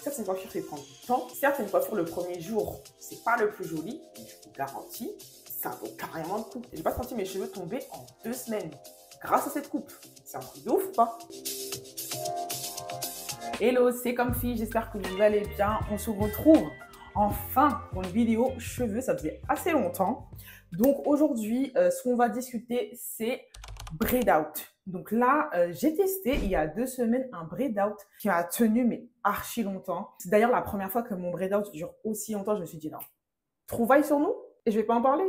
Certaines coiffures, ça prend du temps. Certaines coiffures, le premier jour, c'est pas le plus joli. Mais je vous garantis, ça vaut carrément le coup. J'ai pas senti mes cheveux tomber en 2 semaines grâce à cette coupe. C'est un truc de ouf ou pas? Hello, c'est Comfy, j'espère que vous allez bien. On se retrouve enfin pour une vidéo cheveux, ça faisait assez longtemps. Donc aujourd'hui, ce qu'on va discuter, c'est braid out. Donc là, j'ai testé il y a 2 semaines un braid out qui m'a tenu mais archi longtemps. C'est d'ailleurs la première fois que mon braid out dure aussi longtemps. Je me suis dit non, trouvailles sur nous et je vais pas en parler?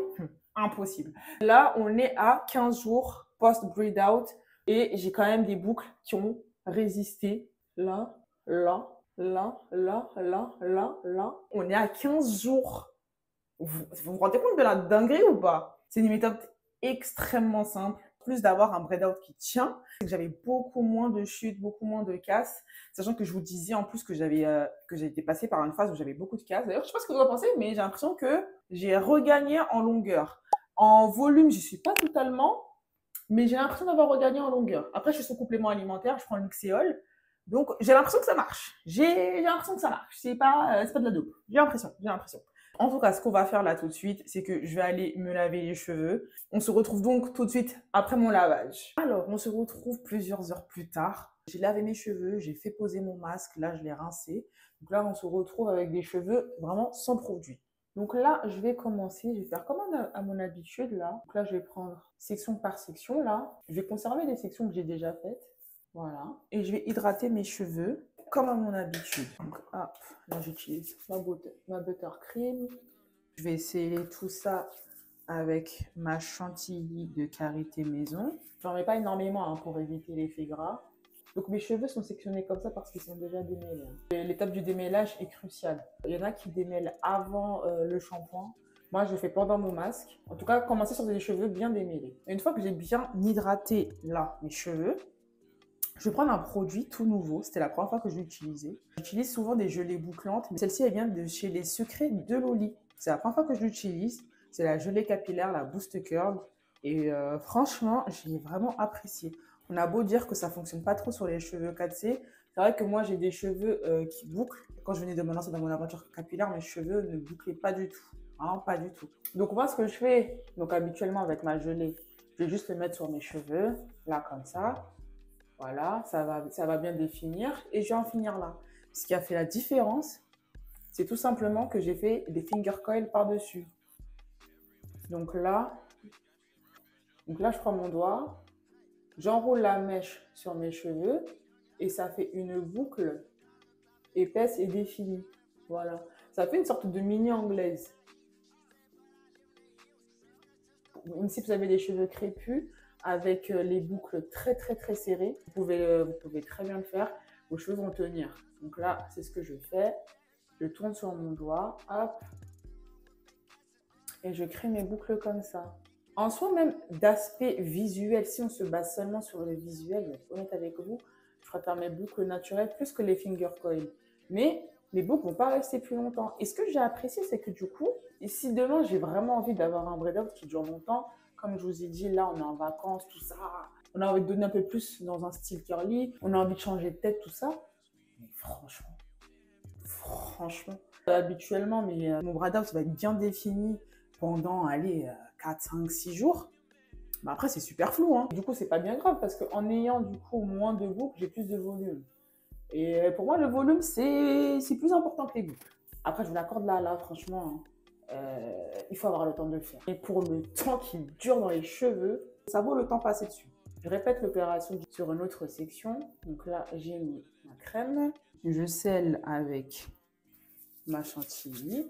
Impossible. Là, on est à 15 jours post-braid out et j'ai quand même des boucles qui ont résisté. Là, là, là, là, là, là, là. On est à 15 jours. Vous vous rendez compte de la dinguerie ou pas? C'est une méthode extrêmement simple. Plus d'avoir un braid out qui tient, c'est que j'avais beaucoup moins de chutes, beaucoup moins de casses. Sachant que je vous disais en plus que j'ai été passée par une phase où j'avais beaucoup de casses. D'ailleurs, je sais pas ce que vous en pensez, mais j'ai l'impression que j'ai regagné en longueur. En volume, je suis pas totalement, mais j'ai l'impression d'avoir regagné en longueur. Après, je suis sous complément alimentaire, je prends le Luxéol. Donc, j'ai l'impression que ça marche. J'ai l'impression que ça marche. C'est pas de la dope. J'ai l'impression. En tout cas, ce qu'on va faire là tout de suite, c'est que je vais aller me laver les cheveux. On se retrouve donc tout de suite après mon lavage. Alors, on se retrouve plusieurs heures plus tard. J'ai lavé mes cheveux, j'ai fait poser mon masque. Là, je l'ai rincé. Donc là, on se retrouve avec des cheveux vraiment sans produit. Donc là, je vais commencer, je vais faire comme à mon habitude là. Donc là, je vais prendre section par section là. Je vais conserver les sections que j'ai déjà faites. Voilà. Et je vais hydrater mes cheveux comme à mon habitude. Donc hop, là j'utilise ma buttercream. Je vais essayer tout ça avec ma chantilly de Karité Maison. J'en mets pas énormément hein, pour éviter l'effet gras. Donc mes cheveux sont sectionnés comme ça parce qu'ils sont déjà démêlés. L'étape du démêlage est cruciale. Il y en a qui démêlent avant le shampoing. Moi, je le fais pendant mon masque. En tout cas, commencer sur des cheveux bien démêlés. Et une fois que j'ai bien hydraté là mes cheveux, je vais prendre un produit tout nouveau. C'était la première fois que je l'utilisais. J'utilise souvent des gelées bouclantes, mais celle-ci, elle vient de chez Les Secrets de Loli. C'est la première fois que je l'utilise. C'est la gelée capillaire, la Boost Curl. Et franchement, j'ai vraiment apprécié. On a beau dire que ça ne fonctionne pas trop sur les cheveux 4C. C'est vrai que moi, j'ai des cheveux qui bouclent. Quand je venais de me lancer dans mon aventure capillaire, mes cheveux ne bouclaient pas du tout. Hein, pas du tout. Donc moi, ce que je fais, donc habituellement avec ma gelée, je vais juste le mettre sur mes cheveux, là comme ça. Voilà, ça va bien définir et je vais en finir là. Ce qui a fait la différence, c'est tout simplement que j'ai fait des finger coils par-dessus. Donc là, je prends mon doigt, j'enroule la mèche sur mes cheveux et ça fait une boucle épaisse et définie. Voilà, ça fait une sorte de mini anglaise. Même si vous avez des cheveux crépus, avec les boucles très serrées, vous pouvez très bien le faire, vos cheveux vont tenir. Donc là, c'est ce que je fais. Je tourne sur mon doigt, hop, et je crée mes boucles comme ça. En soi, même d'aspect visuel, si on se base seulement sur le visuel, je vais être honnête avec vous, je préfère mes boucles naturelles plus que les finger coils. Mais les boucles ne vont pas rester plus longtemps. Et ce que j'ai apprécié, c'est que du coup, si demain j'ai vraiment envie d'avoir un braid out qui dure longtemps, comme je vous ai dit, là on est en vacances, tout ça, on a envie de donner un peu plus dans un style curly, on a envie de changer de tête, tout ça. Mais franchement, habituellement, mon braid out va être bien défini pendant, allez, 4, 5, 6 jours. Mais après, c'est super flou. Hein. Du coup, c'est pas bien grave parce qu'en ayant du coup moins de boucles, j'ai plus de volume. Et pour moi, le volume, c'est plus important que les boucles. Après, je vous l'accorde là, franchement, il faut avoir le temps de le faire. Et pour le temps qui dure dans les cheveux, ça vaut le temps passé dessus. Je répète l'opération sur une autre section. Donc là, j'ai mis ma crème. Je scelle avec ma chantilly.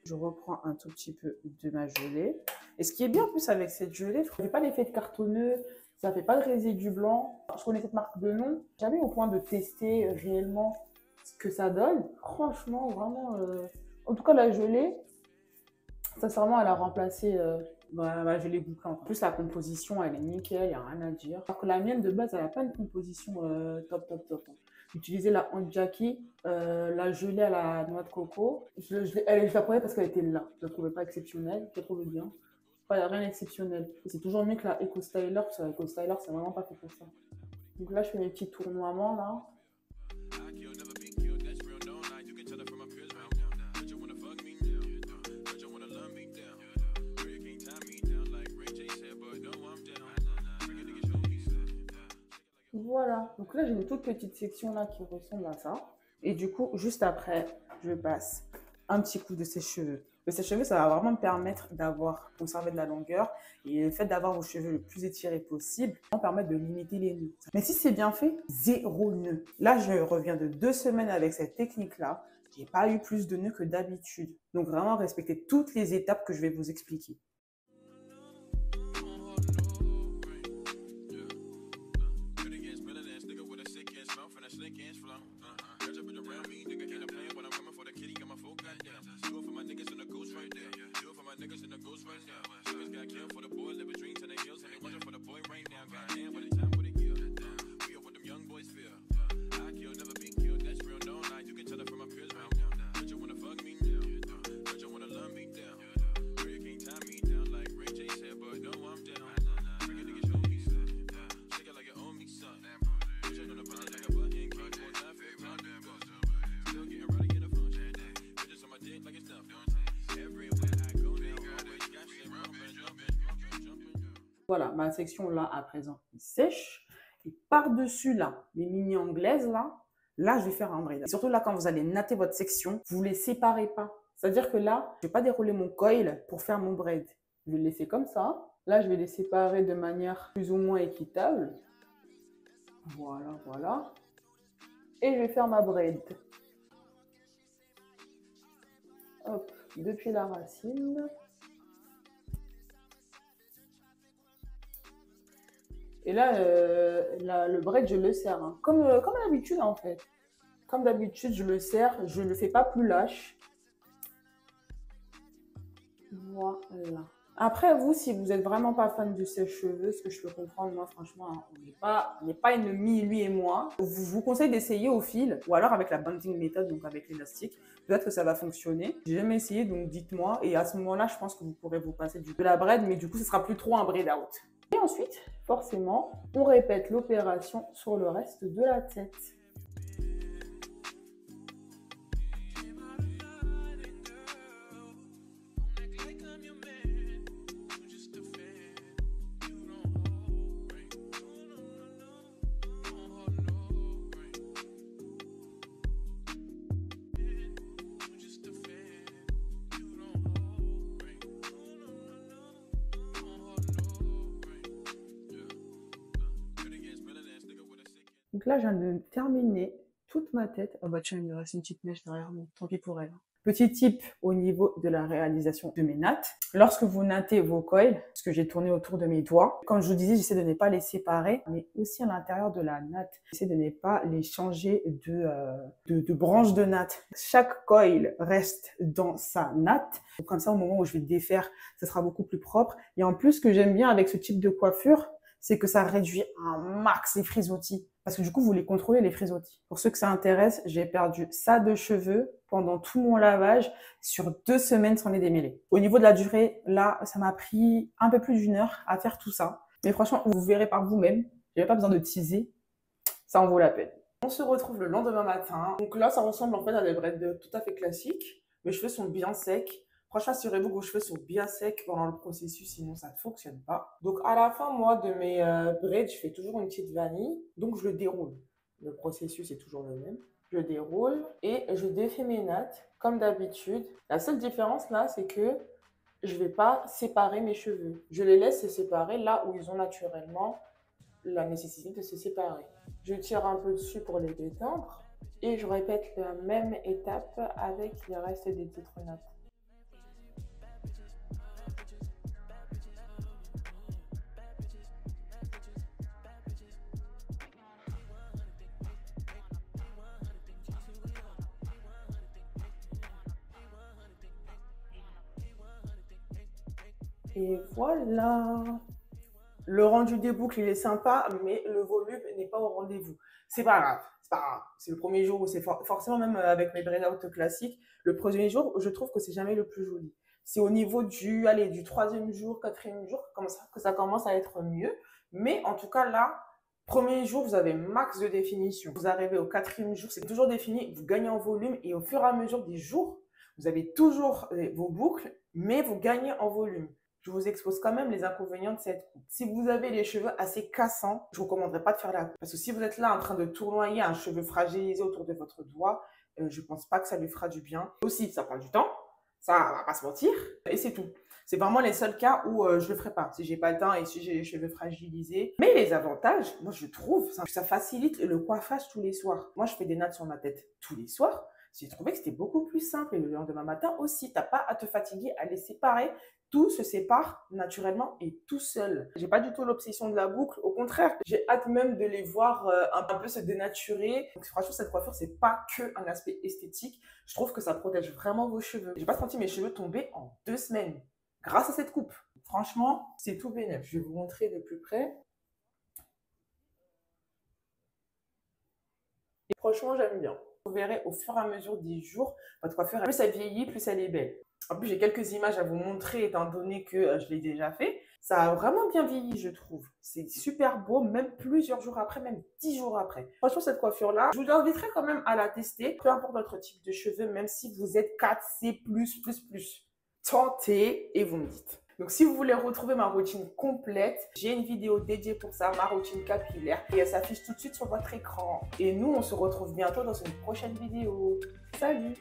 Je reprends un tout petit peu de ma gelée. Et ce qui est bien en plus avec cette gelée, ça ne fait pas l'effet de cartonneux, ça ne fait pas de résidu blanc. Je connais cette marque de nom. Jamais au point de tester réellement ce que ça donne. Franchement, vraiment. En tout cas, la gelée, sincèrement, elle a remplacé ma gelée bouclante. En plus, la composition, elle est nickel, il n'y a rien à dire. Alors que la mienne, de base, elle n'a pas une composition top. J'utilisais la Hanjaki, la gelée à la noix de coco. Je la prenais parce qu'elle était là. Je la trouvais pas exceptionnelle, je la trouvais bien. Il n'y a rien d'exceptionnel. C'est toujours mieux que la Eco Styler, parce que la Eco Styler, c'est vraiment pas fait pour ça. Donc là, je fais mes petits tournoiements, là. Donc là, j'ai une toute petite section là qui ressemble à ça. Et du coup, juste après, je passe un petit coup de sèche-cheveux. Le sèche-cheveux, ça va vraiment me permettre d'avoir, conserver de la longueur. Et le fait d'avoir vos cheveux le plus étirés possible, va me permettre de limiter les nœuds. Mais si c'est bien fait, 0 nœud. Là, je reviens de 2 semaines avec cette technique-là. J'ai pas eu plus de nœuds que d'habitude. Donc vraiment, respectez toutes les étapes que je vais vous expliquer. Voilà, ma section là, à présent, est sèche. Et par-dessus là, les mini anglaises là, je vais faire un braid. Et surtout là, quand vous allez natter votre section, vous ne les séparez pas. C'est-à-dire que là, je ne vais pas dérouler mon coil pour faire mon braid. Je vais le laisser comme ça. Là, je vais les séparer de manière plus ou moins équitable. Voilà, voilà. Et je vais faire ma braid. Hop, depuis la racine. Et là, le braid, je le serre. Hein. Comme d'habitude, en fait. Comme d'habitude, je le serre. Je ne le fais pas plus lâche. Voilà. Après, vous, si vous n'êtes vraiment pas fan de sèche-cheveux, ce que je peux comprendre, moi, franchement, hein, on n'est pas ennemis, lui et moi. Je vous conseille d'essayer au fil ou alors avec la banding méthode, donc avec l'élastique. Peut-être que ça va fonctionner. J'ai jamais essayé, donc dites-moi. Et à ce moment-là, je pense que vous pourrez vous passer de la braid, mais du coup, ce sera plus trop un braid out. Et ensuite, forcément, on répète l'opération sur le reste de la tête. Donc là, je viens de terminer toute ma tête. Oh bah tiens, il me reste une petite mèche derrière moi. Tant pis pour elle. Petit tip au niveau de la réalisation de mes nattes. Lorsque vous nattez vos coils, ce que j'ai tourné autour de mes doigts, comme je vous disais, j'essaie de ne pas les séparer, mais aussi à l'intérieur de la natte. J'essaie de ne pas les changer de branche de natte. Chaque coil reste dans sa natte. Donc comme ça, au moment où je vais défaire, ça sera beaucoup plus propre. Et en plus, ce que j'aime bien avec ce type de coiffure, c'est que ça réduit un max les frisottis. Parce que du coup, vous les contrôlez, les frisottis. Pour ceux que ça intéresse, j'ai perdu ça de cheveux pendant tout mon lavage sur 2 semaines sans les démêler. Au niveau de la durée, là, ça m'a pris un peu plus d'1 heure à faire tout ça. Mais franchement, vous verrez par vous-même. J'avais pas besoin de teaser. Ça en vaut la peine. On se retrouve le lendemain matin. Donc là, ça ressemble en fait à des braids tout à fait classiques. Mes cheveux sont bien secs. Franchement, assurez-vous que vos cheveux sont bien secs pendant le processus, sinon ça ne fonctionne pas. Donc à la fin, moi, de mes braids, je fais toujours une petite vanille. Donc je le déroule. Le processus est toujours le même. Je déroule et je défais mes nattes comme d'habitude. La seule différence là, c'est que je ne vais pas séparer mes cheveux. Je les laisse se séparer là où ils ont naturellement la nécessité de se séparer. Je tire un peu dessus pour les détendre et je répète la même étape avec le reste des titres nattes. Et voilà. Le rendu des boucles, il est sympa, mais le volume n'est pas au rendez-vous. C'est pas grave, c'est pas grave. C'est le premier jour où c'est forcément, même avec mes braid out classiques, le premier jour, je trouve que c'est jamais le plus joli. C'est au niveau du 3e jour, 4e jour que ça commence à être mieux. Mais en tout cas, là, premier jour, vous avez max de définition. Vous arrivez au 4e jour, c'est toujours défini, vous gagnez en volume et au fur et à mesure des jours, vous avez toujours vos boucles, mais vous gagnez en volume. je vous expose quand même les inconvénients de cette coupe. Si vous avez les cheveux assez cassants, je ne vous recommanderais pas de faire la coupe. Parce que si vous êtes là en train de tournoyer un cheveu fragilisé autour de votre doigt, je ne pense pas que ça lui fera du bien. Aussi, ça prend du temps, ça ne va pas se mentir, et c'est tout. C'est vraiment les seuls cas où je ne le ferai pas, si j'ai pas le temps et si j'ai les cheveux fragilisés. Mais les avantages, moi je trouve, ça facilite le coiffage tous les soirs. Moi je fais des nattes sur ma tête tous les soirs. J'ai trouvé que c'était beaucoup plus simple et le lendemain matin aussi, tu n'as pas à te fatiguer, à les séparer. Tout se sépare naturellement et tout seul. J'ai pas du tout l'obsession de la boucle. Au contraire, j'ai hâte même de les voir un peu se dénaturer. Donc franchement, cette coiffure, c'est pas que un aspect esthétique. Je trouve que ça protège vraiment vos cheveux. J'ai pas senti mes cheveux tomber en 2 semaines grâce à cette coupe. Franchement, c'est tout bénef. Je vais vous montrer de plus près. Et franchement, j'aime bien. Vous verrez au fur et à mesure des jours, votre coiffure, plus elle vieillit, plus elle est belle. En plus, j'ai quelques images à vous montrer étant donné que je l'ai déjà fait. Ça a vraiment bien vieilli, je trouve. C'est super beau, même plusieurs jours après, même 10 jours après. Franchement, cette coiffure-là, je vous inviterai quand même à la tester. Peu importe votre type de cheveux, même si vous êtes 4C++. Tentez et vous me dites. Donc, si vous voulez retrouver ma routine complète, j'ai une vidéo dédiée pour ça, ma routine capillaire. Et elle s'affiche tout de suite sur votre écran. Et nous, on se retrouve bientôt dans une prochaine vidéo. Salut!